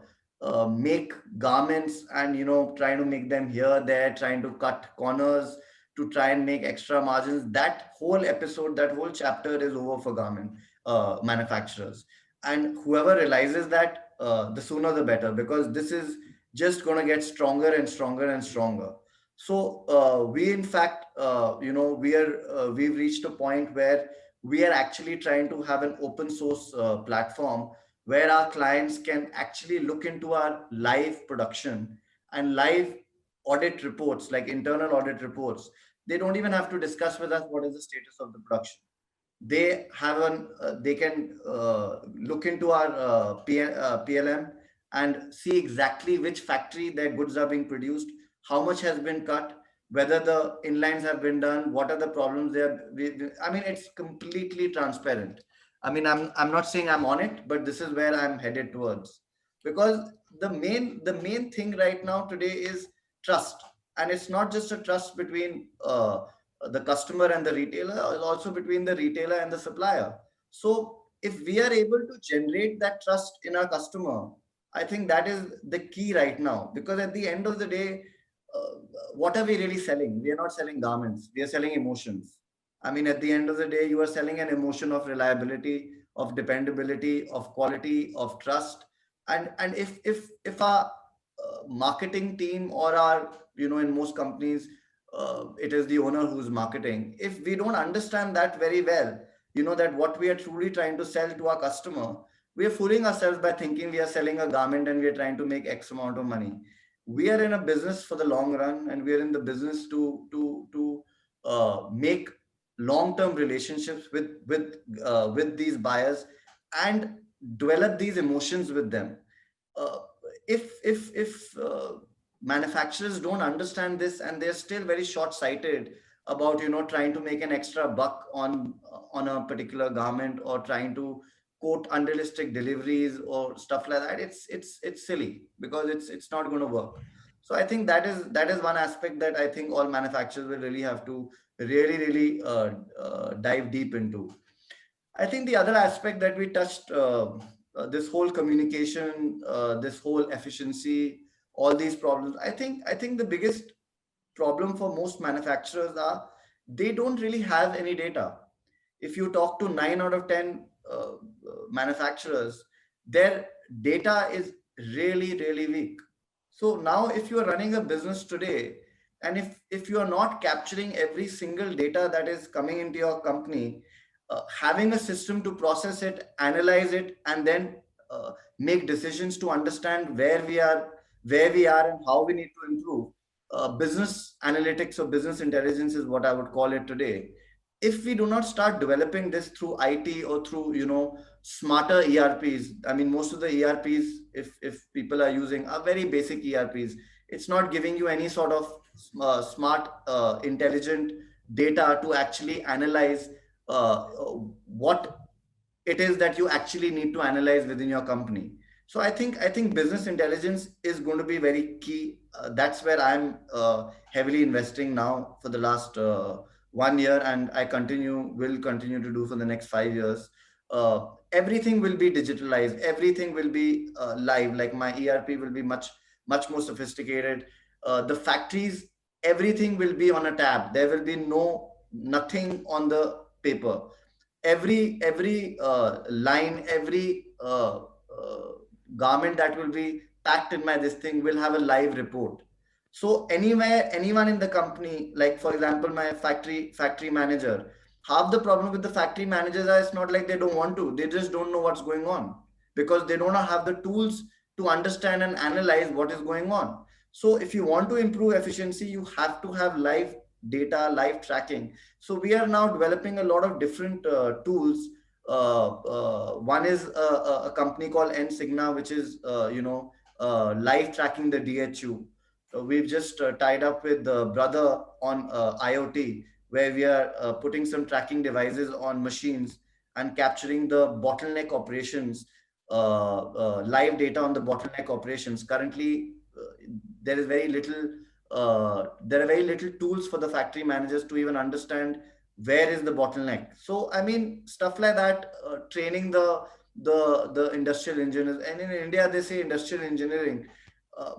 make garments, and trying to make them here, there, trying to cut corners to try and make extra margins, that whole episode, that whole chapter is over for garment manufacturers. And whoever realizes that, the sooner the better, because this is just going to get stronger and stronger and stronger. So we in fact we've reached a point where we are actually trying to have an open source platform where our clients can actually look into our live production and live audit reports, like internal audit reports. They don't even have to discuss with us what is the status of the production. They can look into our PLM and see exactly which factory their goods are being produced, how much has been cut, whether the inlines have been done, what are the problems there. I mean, it's completely transparent. I mean, I'm not saying I'm on it, but this is where I'm headed towards. Because the main thing right now today is trust. And it's not just a trust between the customer and the retailer, also between the retailer and the supplier. So if we are able to generate that trust in our customer, I think that is the key right now. Because at the end of the day, uh, what are we really selling? We are not selling garments, we are selling emotions. I mean, at the end of the day, you are selling an emotion of reliability, of dependability, of quality, of trust. And if our marketing team, or our, in most companies, it is the owner who's marketing, if we don't understand that very well, that what we are truly trying to sell to our customer, we are fooling ourselves by thinking we are selling a garment and we are trying to make X amount of money. We are in a business for the long run, and we are in the business to make long term relationships with these buyers, and develop these emotions with them. uh, if manufacturers don't understand this, and they're still very short sighted about trying to make an extra buck on a particular garment, or trying to quote unrealistic deliveries or stuff like that, it's silly, because it's not going to work. So I think that is one aspect that I think all manufacturers will really have to really dive deep into. I think the other aspect that we touched, this whole communication, this whole efficiency, all these problems. I think the biggest problem for most manufacturers are they don't really have any data. If you talk to 9 out of 10 manufacturers, their data is really weak. So now, if you are running a business today, and if you are not capturing every single data that is coming into your company, having a system to process it, analyze it, and then make decisions to understand where we are and how we need to improve. Business analytics or business intelligence is what I would call it today. If we do not start developing this through IT, or through smarter ERPs. I mean, most of the ERPs, if people are using, are very basic ERPs. It's not giving you any sort of smart, intelligent data to actually analyze uh, what it is that you actually need to analyze within your company. So I think business intelligence is going to be very key. That's where I'm heavily investing now for the last 1 year, and will continue to do for the next 5 years. Everything will be digitalized. Everything will be live. Like, my ERP will be much more sophisticated. The factories, everything will be on a tab. There will be nothing on the paper. Every line, every garment that will be packed in my this thing will have a live report. So anywhere, anyone in the company, like for example, my factory manager, half the problem with the factory managers are it's not like they don't want to, they just don't know what's going on because they don't have the tools to understand and analyze what is going on. So if you want to improve efficiency, you have to have live data, live tracking. So we are now developing a lot of different tools. One is a company called NSigna, which is live tracking the DHU. We've just tied up with Brother on IoT, where we are putting some tracking devices on machines and capturing the bottleneck operations, live data on the bottleneck operations. Currently, there is very little. There are very little tools for the factory managers to even understand where is the bottleneck. So I mean, stuff like that, training the industrial engineers. And in India, they say industrial engineering,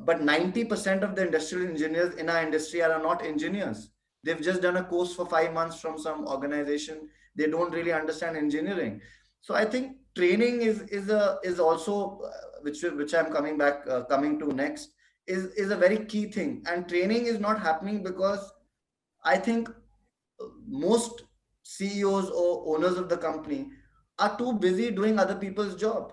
but 90% of the industrial engineers in our industry are not engineers. They've just done a course for 5 months from some organization. They don't really understand engineering. So I think training is also which I'm coming to next is a very key thing. And training is not happening because I think most CEOs or owners of the company are too busy doing other people's job.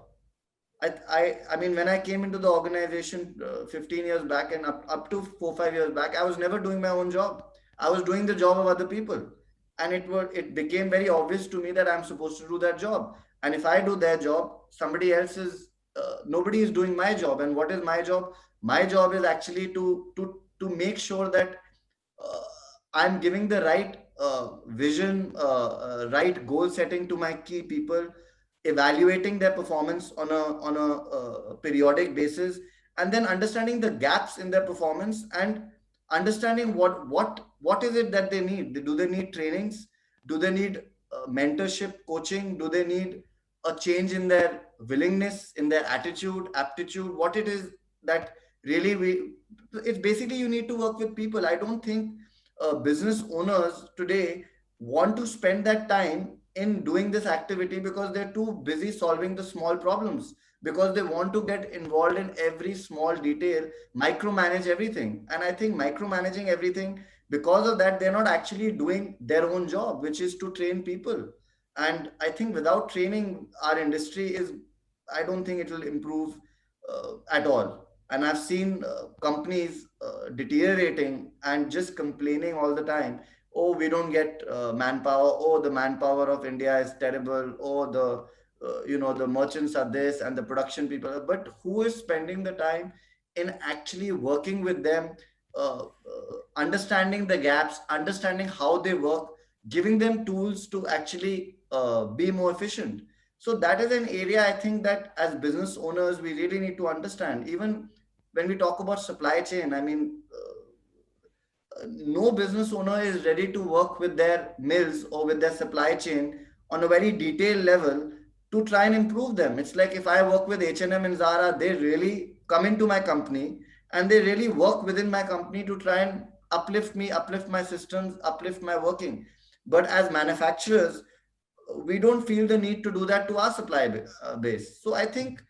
I mean, when I came into the organization 15 years back and up to 4-5 years back, I was never doing my own job. I was doing the job of other people. And it became very obvious to me that I'm supposed to do that job. And if I do their job, somebody else is, nobody is doing my job. And what is my job? My job is actually to make sure that I'm giving the right vision, right goal setting to my key people, evaluating their performance on a periodic basis, and then understanding the gaps in their performance and understanding what is it that they need. Do they need trainings? Do they need mentorship, coaching? Do they need a change in their willingness, in their attitude, aptitude? What it is that really it's basically you need to work with people. I don't think business owners today want to spend that time in doing this activity because they're too busy solving the small problems, because they want to get involved in every small detail, micromanage everything. And I think micromanaging everything, because of that, they're not actually doing their own job, which is to train people. And I think without training, our industry I don't think it will improve at all. And I've seen companies deteriorating and just complaining all the time. Oh, we don't get manpower. Oh, the manpower of India is terrible. Oh, the merchants are this and the production people are. But who is spending the time in actually working with them, understanding the gaps, understanding how they work, giving them tools to actually be more efficient? So that is an area I think that as business owners, we really need to understand. Even when we talk about supply chain, I mean, no business owner is ready to work with their mills or with their supply chain on a very detailed level to try and improve them. It's like if I work with H&M and Zara, they really come into my company and they really work within my company to try and uplift me, uplift my systems, uplift my working. But as manufacturers, we don't feel the need to do that to our supply base. So I think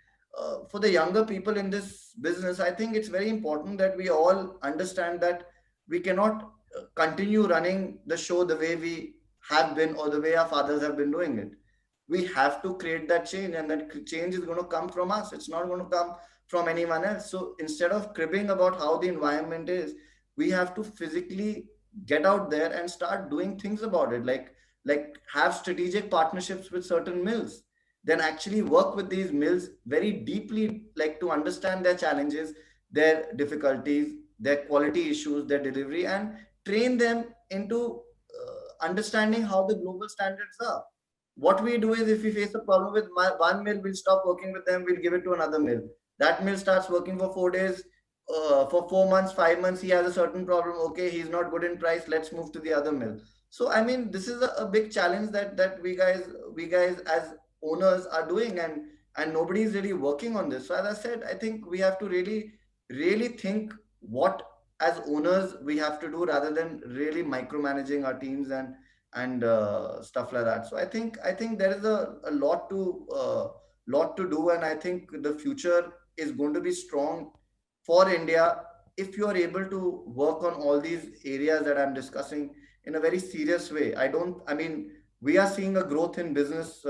for the younger people in this business, I think it's very important that we all understand that we cannot continue running the show the way we have been or the way our fathers have been doing it. We have to create that change, and that change is going to come from us. It's not going to come from anyone else. So instead of cribbing about how the environment is, we have to physically get out there and start doing things about it, like have strategic partnerships with certain mills, then actually work with these mills very deeply, like to understand their challenges, their difficulties, their quality issues, their delivery, and train them into understanding how the global standards are. What we do is if we face a problem with one mill, we'll stop working with them, we'll give it to another mill. That mill starts working for 4 days, for 4 months, 5 months, he has a certain problem. Okay, he's not good in price, let's move to the other mill. So I mean, this is a big challenge that we guys as owners are doing, and nobody is really working on this. So as I said, I think we have to really think what as owners we have to do rather than really micromanaging our teams and stuff like that. So I think there is a lot lot to do, and I think the future is going to be strong for India if you are able to work on all these areas that I'm discussing in a very serious way. I mean, we are seeing a growth in business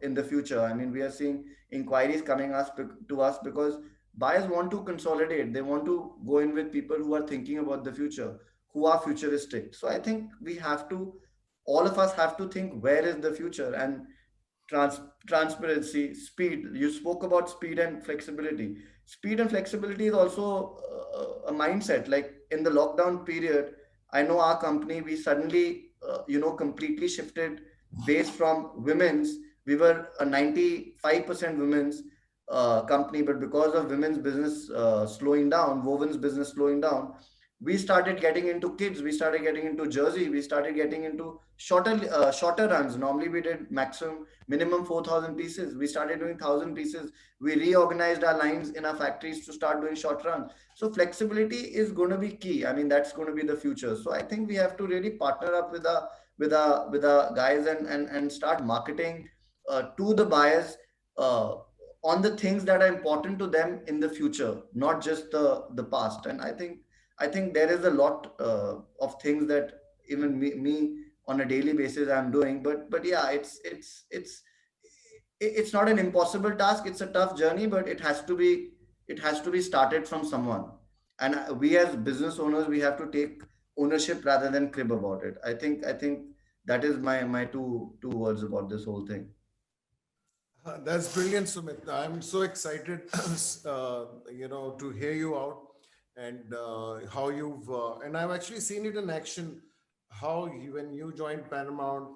in the future. I mean, we are seeing inquiries coming to us because buyers want to consolidate. They want to go in with people who are thinking about the future, who are futuristic. So I think we have to, all of us have to think where is the future, and transparency, speed. You spoke about speed and flexibility. Speed and flexibility is also a mindset. Like in the lockdown period, I know our company, we suddenly, completely shifted based from women's. We were a 95% women's company, but because of women's business slowing down, woven's business slowing down, we started getting into kids, we started getting into jersey, we started getting into shorter runs. Normally we did minimum 4,000 pieces, we started doing 1,000 pieces. We reorganized our lines in our factories to start doing short runs. So flexibility is going to be key. I mean, that's going to be the future. So I think we have to really partner up with our guys, and start marketing to the buyers uh, on the things that are important to them in the future, not just the past. And I think there is a lot of things that even me on a daily basis I'm doing. But yeah, it's not an impossible task. It's a tough journey, but it has to be started from someone. And we as business owners, we have to take ownership rather than crib about it. I think that is my two words about this whole thing. That's brilliant, Sumit. I'm so excited, to hear you out, and how and I've actually seen it in action, how when you joined Paramount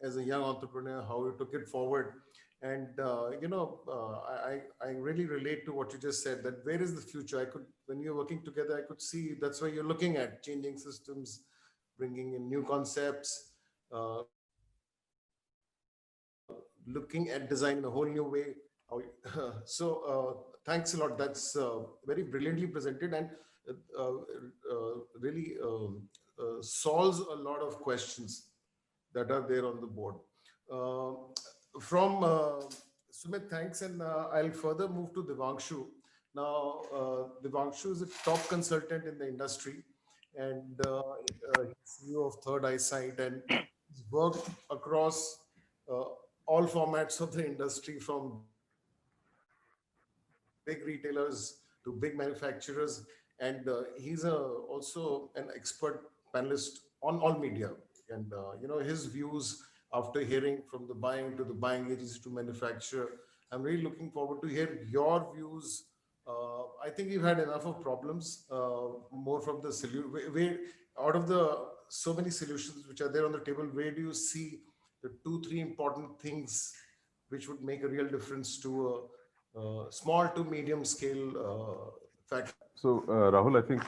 as a young entrepreneur, how you took it forward. And, I really relate to what you just said, that where is the future? When you're working together, I could see that's where you're looking at changing systems, bringing in new concepts, uh, looking at design in a whole new way. Thanks a lot. That's very brilliantly presented, and really solves a lot of questions that are there on the board. Uh, from Sumit, thanks, and I'll further move to Devanshu. Now, Devanshu is a top consultant in the industry, and he's CEO of Third Eyesight, and he's worked across uh, all formats of the industry, from big retailers to big manufacturers, and he's also an expert panelist on all media. And his views after hearing from the buying to the buying agency to manufacturer. I'm really looking forward to hear your views. I think you've had enough of problems, more from the solution. Where, out of the so many solutions which are there on the table, where do you see the two, three important things which would make a real difference to a small to medium scale factory? So, Rahul, I think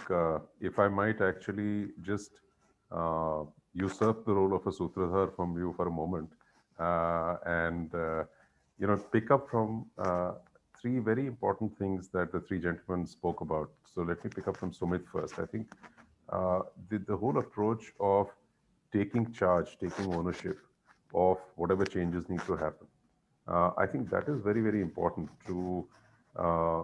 if I might actually just uh, usurp the role of a sutradhar from you for a moment, and pick up from three very important things that the three gentlemen spoke about. So let me pick up from Sumit first. I think the whole approach of taking charge, taking ownership of whatever changes need to happen. I think that is very, very important uh,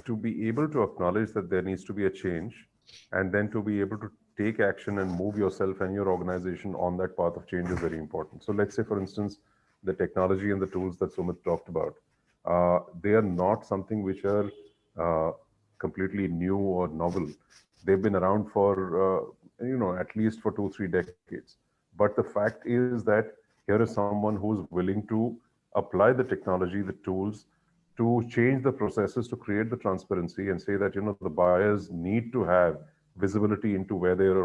to be able to acknowledge that there needs to be a change, and then to be able to take action and move yourself and your organization on that path of change is very important. So let's say, for instance, the technology and the tools that Sumit talked about, they are not something which are completely new or novel. They've been around for, at least for 2-3 decades. But the fact is that here is someone who's willing to apply the technology, the tools, to change the processes, to create the transparency and say that, the buyers need to have visibility into where their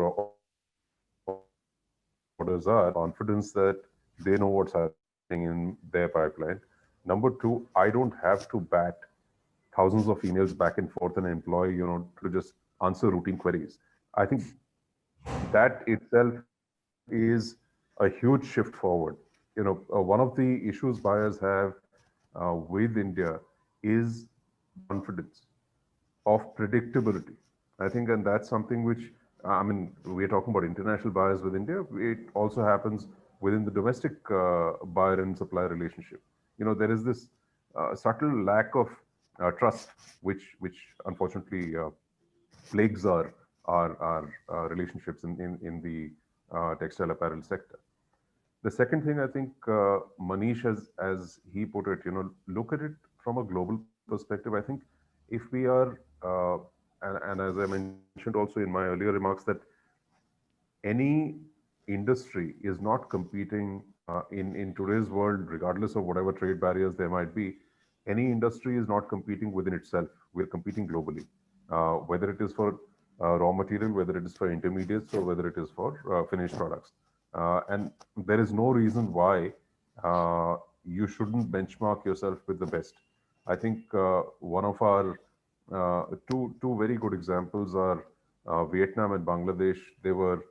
orders are, confidence that they know what's happening in their pipeline. Number two, I don't have to bat thousands of emails back and forth and employ, to just answer routine queries. I think that itself is a huge shift forward. One of the issues buyers have with India is confidence of predictability. I think, and that's something which, we're talking about international buyers with India. It also happens within the domestic buyer and supplier relationship. there is this subtle lack of trust, which unfortunately plagues our relationships in the textile apparel sector. The second thing I think Manish, as he put it, look at it from a global perspective. I think if we are, and as I mentioned also in my earlier remarks, that any industry is not competing in today's world, regardless of whatever trade barriers there might be. Any industry is not competing within itself. We're competing globally, whether it is for raw material, whether it is for intermediates, or whether it is for finished products. And there is no reason why you shouldn't benchmark yourself with the best. I think one of our two very good examples are Vietnam and Bangladesh. They were